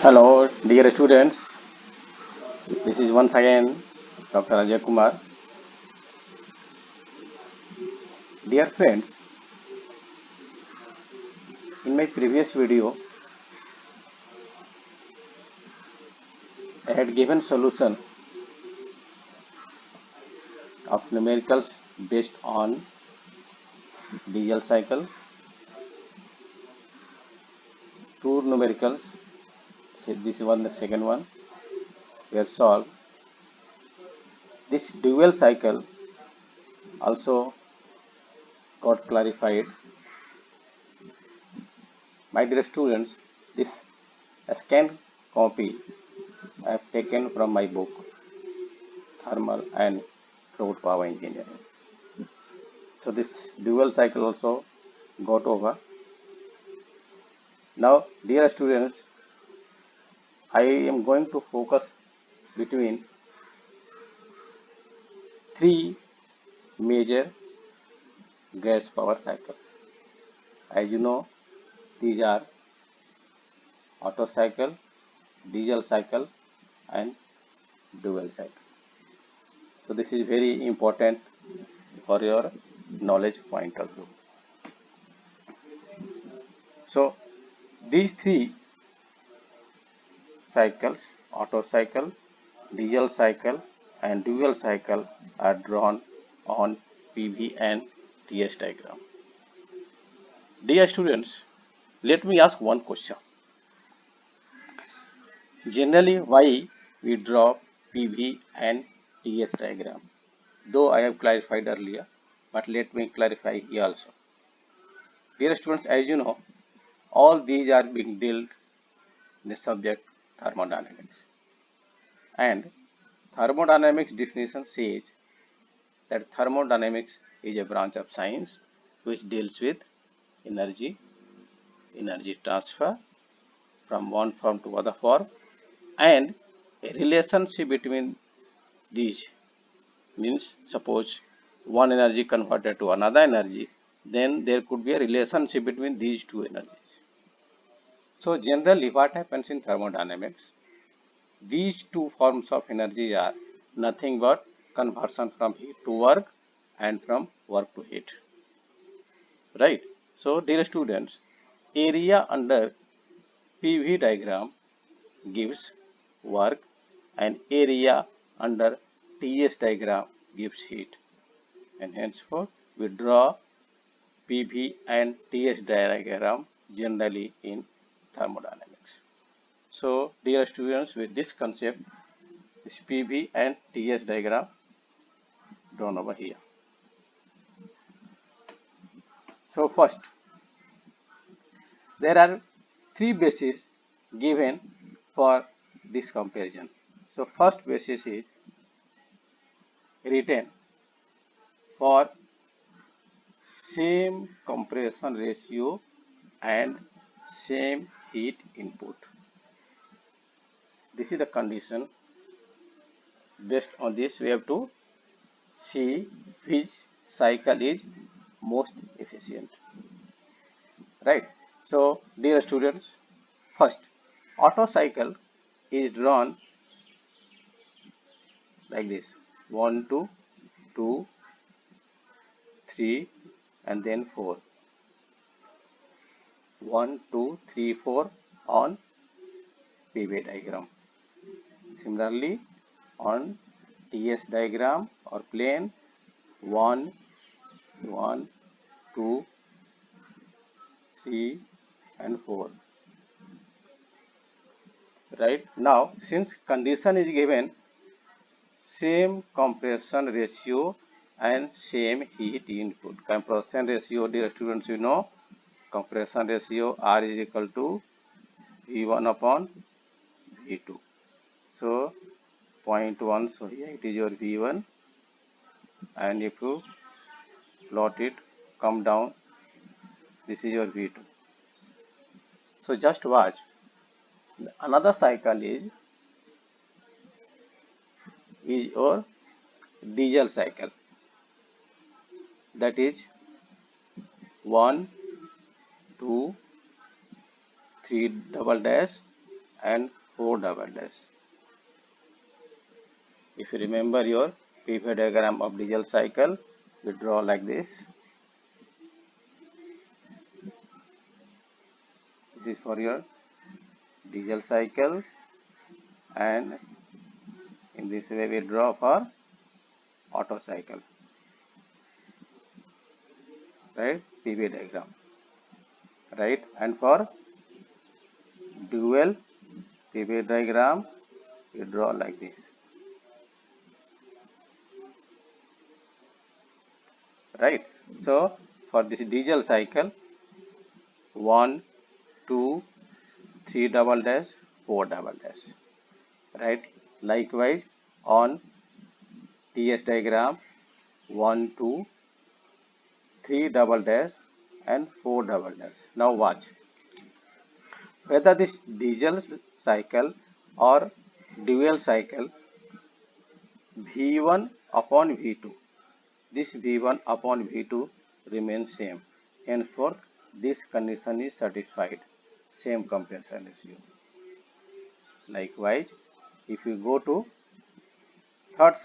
Hello, dear students. This is once again Dr. Ajay Kumar. Dear friends, in my previous video, I had given solution of numericals based on diesel cycle, two numericals. So this one, the second one, we have solved. This dual cycle also got clarified. My dear students, this scan copy I have taken from my book, Thermal and Fluid Power Engineering. So this dual cycle also got over. Now, dear students, I am going to focus between three major gas power cycles. As you know, these are Otto cycle, diesel cycle, and dual cycle. So this is very important for your knowledge point of view. So these three cycles, Otto cycle, diesel cycle, and dual cycle, are drawn on PV and TS diagram. Dear students, let me ask one question. Generally, why we draw PV and TS diagram? Though I have clarified earlier, but let me clarify here also. Dear students, as you know, all these are being dealt in the subject thermodynamics. And thermodynamics definition says that thermodynamics is a branch of science which deals with energy, energy transfer from one form to other form, and a relationship between these. Means suppose one energy converted to another energy, then there could be a relationship between these two energies. So generally what happens in thermodynamics, these two forms of energy are nothing but conversion from heat to work and from work to heat, right? So dear students, area under PV diagram gives work and area under TS diagram gives heat, and henceforth we draw PV and TS diagram generally in thermodynamics. So dear students, with this concept, this PV and TS diagram drawn over here. So first, there are three bases given for this comparison. So first basis is written for same compression ratio and same heat input. This is the condition. Based on this, we have to see which cycle is most efficient, right? So dear students, first Otto cycle is drawn like this: 1 2 2 3 and then 4. 1 2 3 4 on PV diagram. Similarly, on TS diagram or plane, 1 1 2 3 and 4. Right now, since condition is given same compression ratio and same heat input. Compression ratio, dear students, you know, compression ratio R is equal to V1 upon V2. So 0.1, so here it is your V1, and if you plot it, come down, this is your V2. So just watch. Another cycle is your diesel cycle, that is 1 2 3 double dash and 4 double dash. If you remember your PV diagram of diesel cycle, we draw like this. This is for your diesel cycle, and in this way we draw for Otto cycle, right? PV diagram, right? And for dual PV diagram, we draw like this, right? So for this diesel cycle, 1, 2, 3 double dash, 4 double dash, right? Likewise on TS diagram, 1, 2, 3 double dash and 4 double dash. Now watch whether this diesel cycle or dual cycle, V1 upon V2, this V1 upon V2 remains same. Henceforth, this condition is satisfied. Same compression ratio. Likewise, if you go to third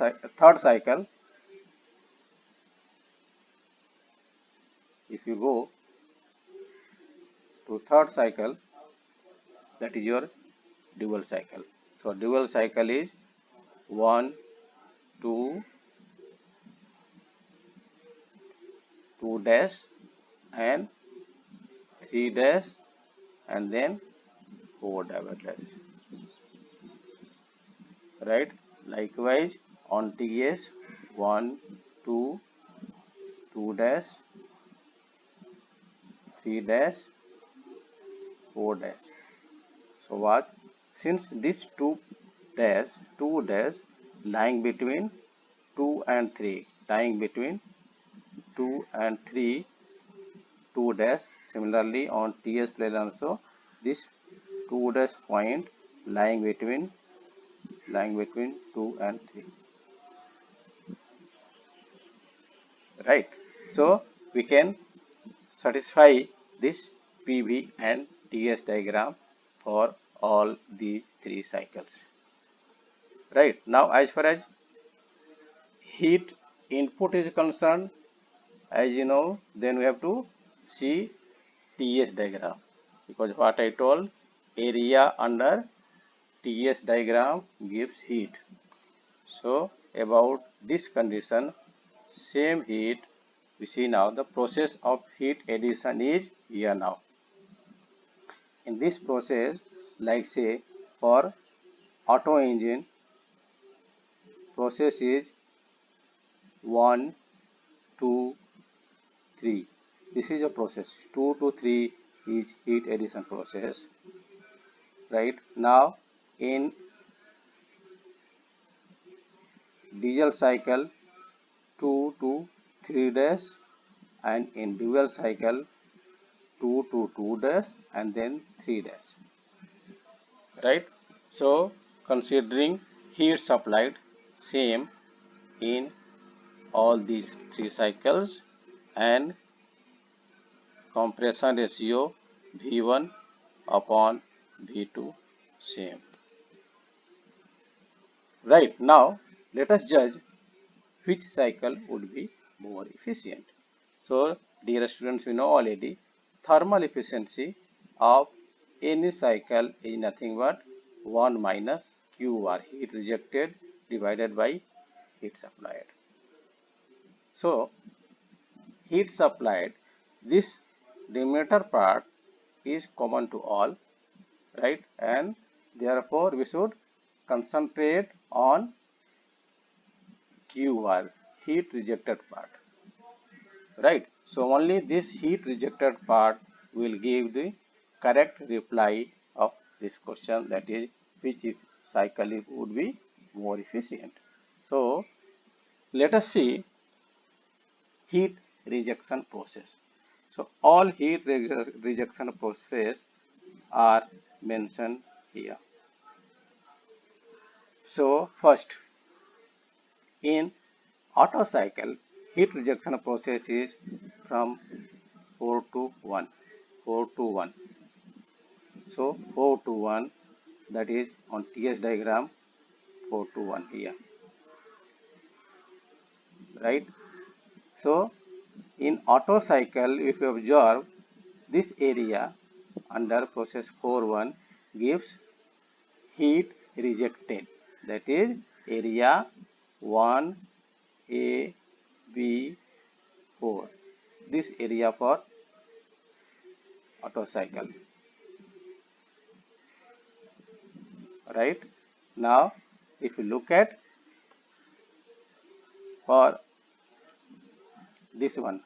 cycle, if you go to third cycle, that is your dual cycle. So dual cycle is 1, 2, 2 dash and 3 dash and then 4 double dash, right? Likewise on TS, 1, 2, 2 dash, 3 dash, 4 dash. So what? Since this 2 dash lying between 2 and 3, lying between 2 and 3, 2 dash. Similarly on TS plane also, this 2 dash point lying between 2 and 3, right? So we can satisfy this PV and TS diagram for all these 3 cycles, right? Now as far as heat input is concerned, as you know, then we have to see TS diagram, because what I told, area under TS diagram gives heat. So about this condition, same heat we see now. The process of heat addition is here now. In this process, like say for Otto engine, process is 1, 2, 3. This is a process. 2 to 3 is heat addition process, right? Now in diesel cycle, 2 to 3 days, and in dual cycle 2 to 2 days and then 3 days, right? So considering heat supplied same in all these 3 cycles and compression ratio V1 upon V2 same, right? Now let us judge which cycle would be more efficient. So dear students, we know already thermal efficiency of any cycle is nothing but 1 minus QR, heat rejected divided by heat supplied. So heat supplied, this denominator part is common to all, right? And therefore we should concentrate on QR, heat rejected part, right? So only this heat rejected part will give the correct reply of this question, that is which cycle would be more efficient. So let us see heat rejection process. So all heat rejection process are mentioned here. So first, in Otto cycle, heat rejection process is from 4 to 1. 4 to 1. So 4 to 1 that is on TS diagram 4 to 1 here, right? So in Otto cycle, if you observe, this area under process 4.1 gives heat rejected, that is area 1A B 4, this area for Otto cycle, right? Now if you look at for this one,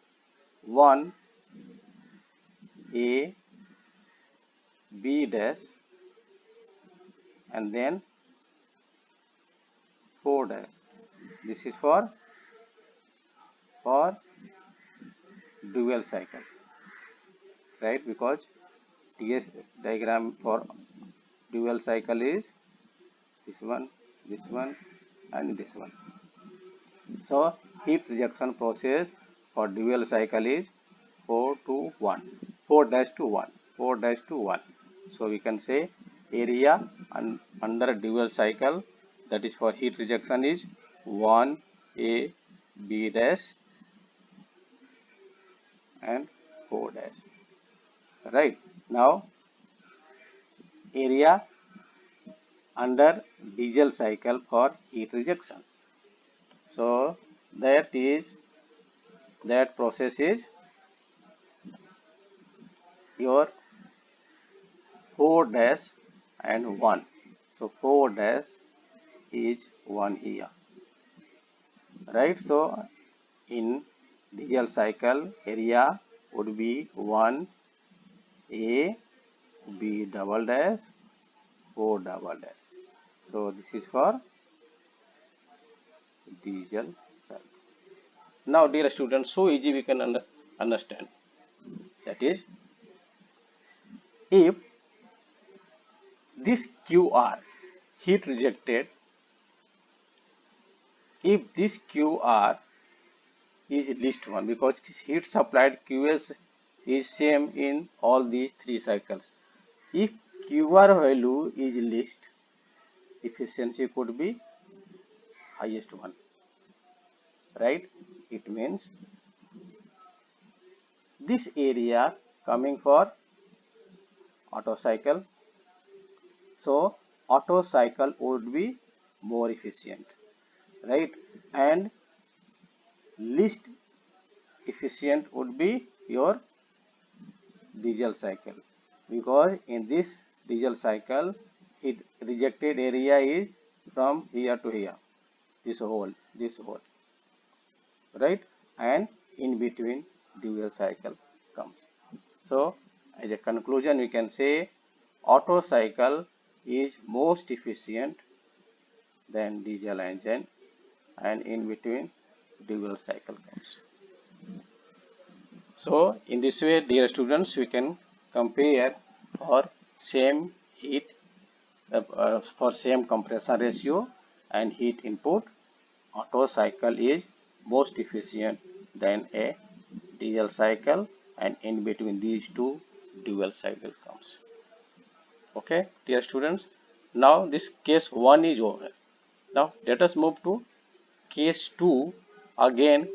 1A B dash and then 4 dash, this is for dual cycle, right? Because TS diagram for dual cycle is this one, and this one. So heat rejection process for dual cycle is 4 to 1, 4 dash to 1, 4 dash to 1. So we can say area under dual cycle, that is for heat rejection, is 1A B dash and 4 dash, right? Now area under diesel cycle for heat rejection, so that process is your 4 dash and 1, so 4 dash is 1 here, right? So in diesel cycle area would be 1A B double dash 4 double dash, so this is for diesel cycle. Now dear students, so easy we can understand, that is if this QR heat rejected, if this QR is least one, because heat supplied QS is same in all these three cycles. If QR value is least, efficiency could be highest one, right? It means this area coming for Otto cycle, so Otto cycle would be more efficient, right? And least efficient would be your diesel cycle, because in this diesel cycle heat rejected area is from here to here, this whole, right? And in between dual cycle comes. So as a conclusion we can say Otto cycle is most efficient than diesel engine, and in between dual cycle comes. So in this way dear students, we can compare for same heat for same compression ratio and heat input, Otto cycle is most efficient than a diesel cycle, and in between these two dual cycle comes. Okay dear students, now this case 1 is over. Now let us move to case 2 again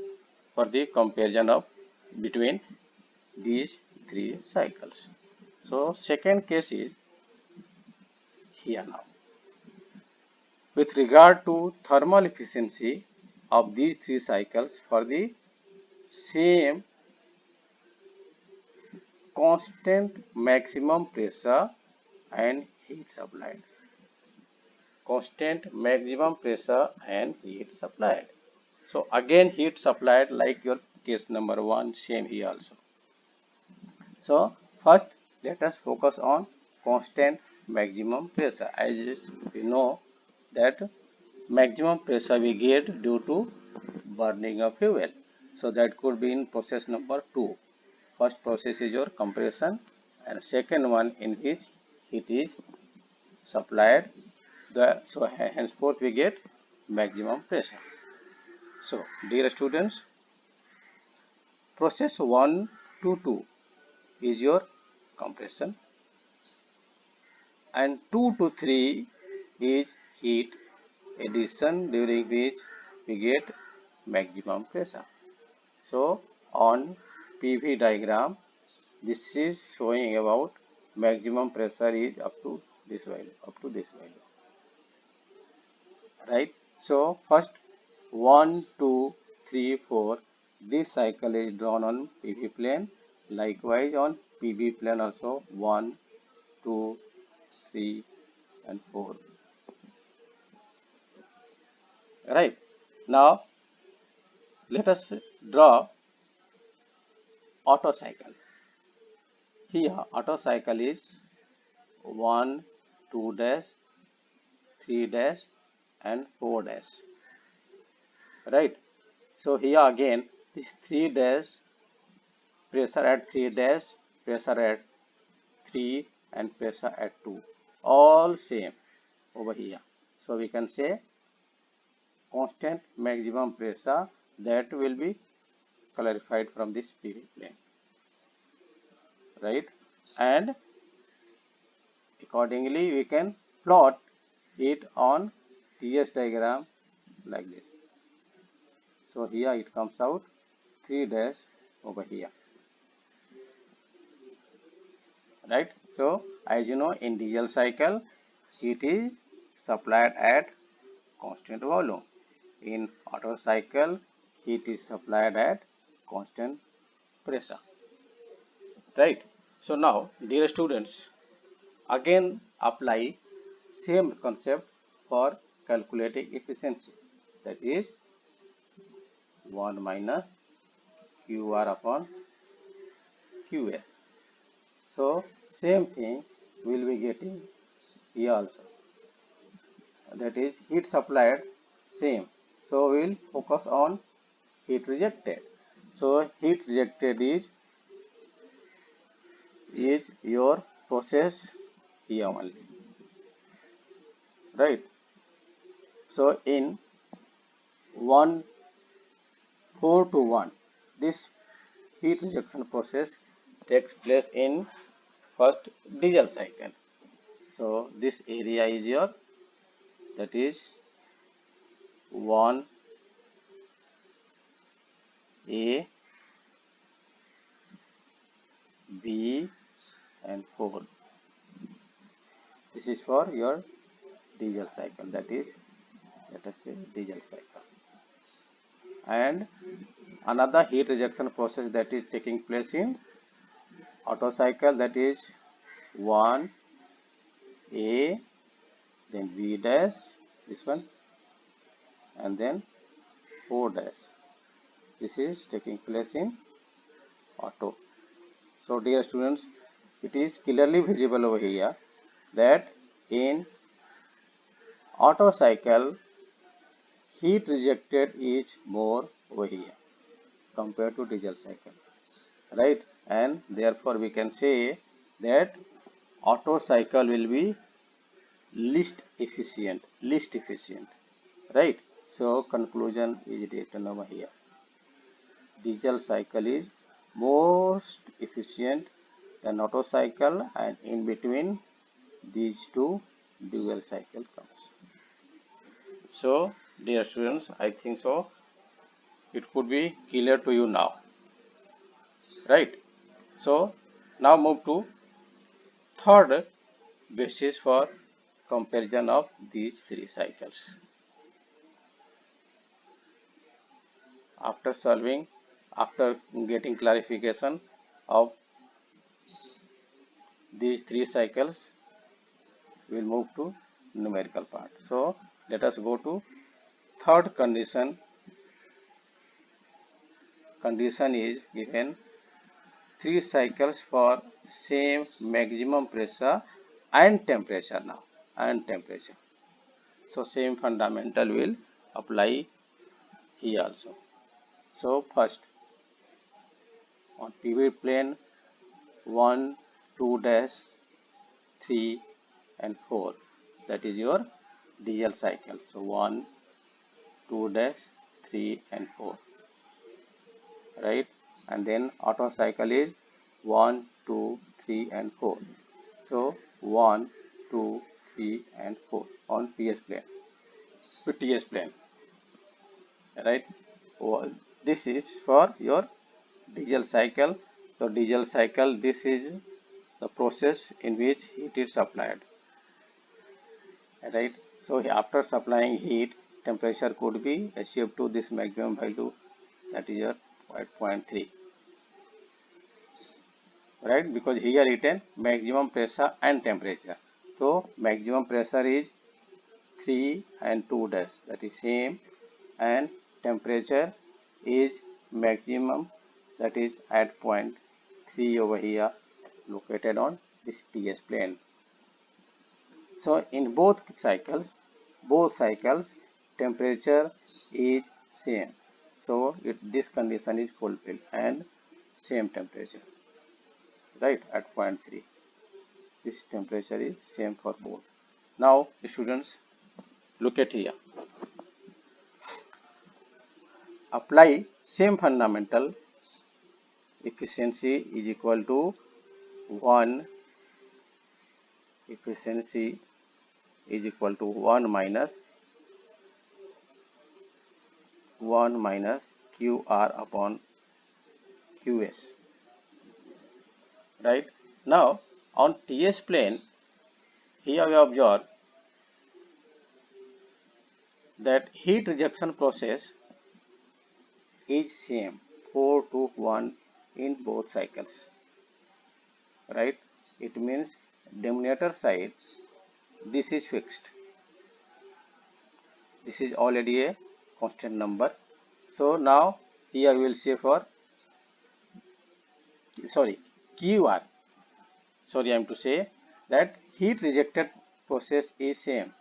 for the comparison of between these three cycles. So second case is here now. With regard to thermal efficiency of these three cycles for the same constant maximum pressure and heat supplied. Constant maximum pressure and heat supplied. So again heat supplied like your case number 1, same here also. So first let us focus on constant maximum pressure. As we know that maximum pressure we get due to burning of fuel. So that could be in process number 2. First process is your compression, and second one in which heat is supplied. So henceforth we get maximum pressure. So dear students, process 1 to 2 is your compression, and 2 to 3 is heat addition, during which we get maximum pressure. So on PV diagram, this is showing about maximum pressure is up to this value, right? So first 1, 2, 3, 4, this cycle is drawn on PV plane. Likewise on PV plane also 1, 2, 3 and 4. Right. Now let us draw Otto cycle. Here Otto cycle is 1, 2 dash, 3 dash and 4 dash. Right. So here again this 3 dash, pressure at 3 dash, pressure at 3 and pressure at 2, all same over here. So we can say constant maximum pressure, that will be clarified from this PV plane, right? And accordingly we can plot it on TS diagram like this. So here it comes out 3 dash over here, right? So as you know, in diesel cycle heat is supplied at constant volume. In Otto cycle heat is supplied at constant pressure, right? So now dear students, again apply same concept for calculating efficiency, that is 1 minus QR upon QS. So same thing we will be getting here also, that is heat supplied same. So we will focus on heat rejected. So heat rejected is your process here only, right? So in 1, 4 to 1, this heat rejection process takes place in first diesel cycle. So this area is your, that is 1 A, B and 4. This is for your diesel cycle, that is, let us say diesel cycle. And another heat rejection process that is taking place in Otto cycle, that is 1 A, then B dash, this one, and then 4 dash. This is taking place in Otto. So dear students, it is clearly visible over here that in Otto cycle heat rejected is more over here compared to diesel cycle, right? And therefore we can say that Otto cycle will be least efficient, right? So conclusion is written over here. Diesel cycle is most efficient than Otto cycle, and in between these two dual cycle comes. So dear students, I think so it could be clear to you now, right? So now move to third basis for comparison of these three cycles. After getting clarification of these three cycles, we will move to numerical part. So let us go to third condition. Condition is given 3 cycles for same maximum pressure and temperature now, and temperature. So same fundamental will apply here also. So first on PV plane 1, 2 dash, 3 and 4, that is your diesel cycle. So 1, 2 dash, 3 and 4, right? And then Otto cycle is 1, 2, 3 and 4. So 1, 2, 3 and 4 on PS plane, TS plane, right? Oh, this is for your diesel cycle. So diesel cycle, this is the process in which heat is applied, right? So after supplying heat, temperature could be achieved to this maximum value, that is your 5.3, right? Because here written maximum pressure and temperature. So maximum pressure is 3 and 2 dash, that is same, and temperature is maximum, that is at point 3 over here, located on this TS plane. So in both cycles temperature is same. So this condition is fulfilled and same temperature, right, at point 3. This temperature is same for both. Now students, look at here. Apply same fundamental. Efficiency is equal to 1. Efficiency is equal to 1 minus QR upon QS, right? Now on TS plane, here we observe that heat rejection process is same 4 to 1 in both cycles, right? It means denominator side, this is fixed, this is already a constant number. So now here we will say for QR, I am to say that heat rejected process is same.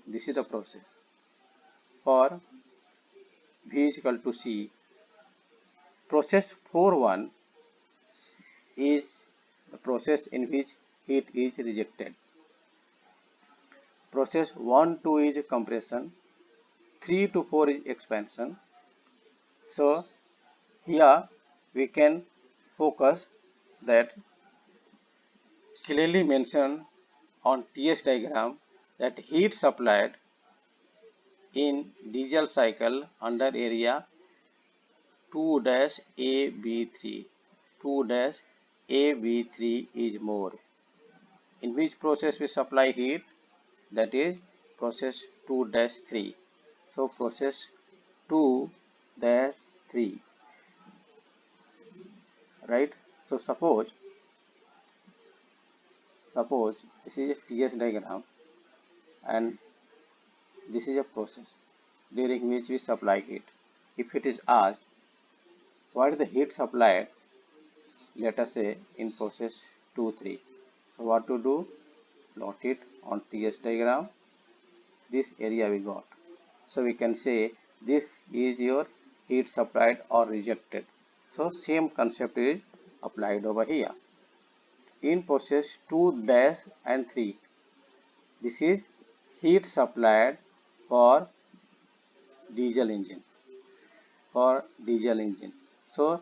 This is the process for V is equal to C. Process 4.1 is the process in which heat is rejected. Process 1-2 is compression, 3 to 4 is expansion. So here we can focus that clearly mentioned on TS diagram that heat supplied in diesel cycle under area 2-AB3. 2-AB3 is more. In which process we supply heat? That is process 2-3. So process 2-3, right? So suppose this is a TS diagram and this is a process during which we supply heat. If it is asked what is the heat supplied, let us say in process 2-3. So what to do? Plot it on TS diagram. This area we got. So we can say this is your heat supplied or rejected. So same concept is applied over here. In process 2-3, this is heat supplied for diesel engine. So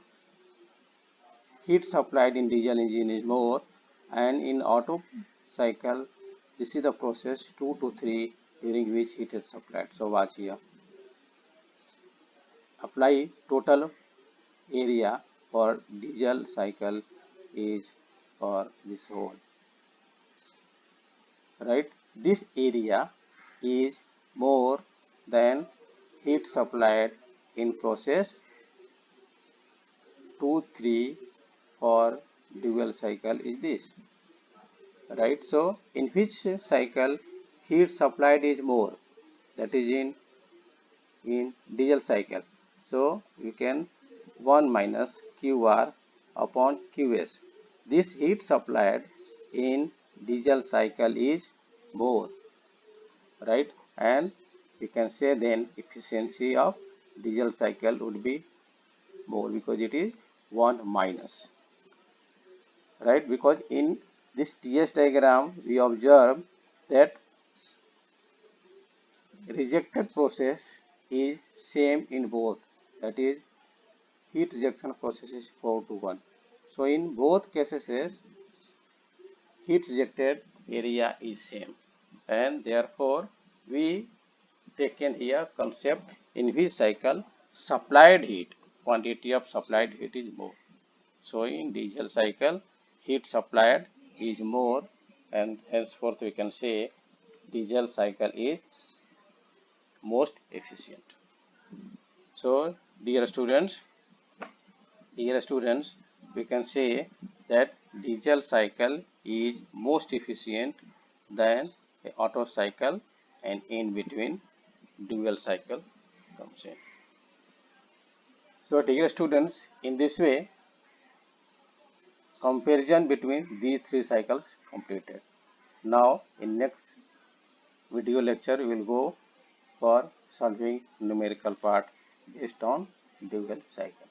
heat supplied in diesel engine is more, and in Otto cycle this is the process 2 to 3 during which heat is supplied. So watch here. Apply total area for diesel cycle is for this whole, right? This area is more than heat supplied in process 2-3 for dual cycle is this, right? So in which cycle heat supplied is more, that is in diesel cycle. So we can 1 minus QR upon QS. This heat supplied in diesel cycle is more, right? And we can say then efficiency of diesel cycle would be more because it is 1 minus, right? Because in this TS diagram we observe that rejected process is same in both, that is heat rejection process is 4 to 1. So in both cases heat rejected area is same, and therefore we taken here concept in which cycle supplied heat, quantity of supplied heat is more. So in diesel cycle heat supplied is more, and henceforth we can say diesel cycle is most efficient. So dear students, we can say that diesel cycle is most efficient than the Otto cycle, and in between dual cycle comes in. So dear students, in this way comparison between these three cycles completed. Now in next video lecture we will go for solving numerical part based on dual cycle.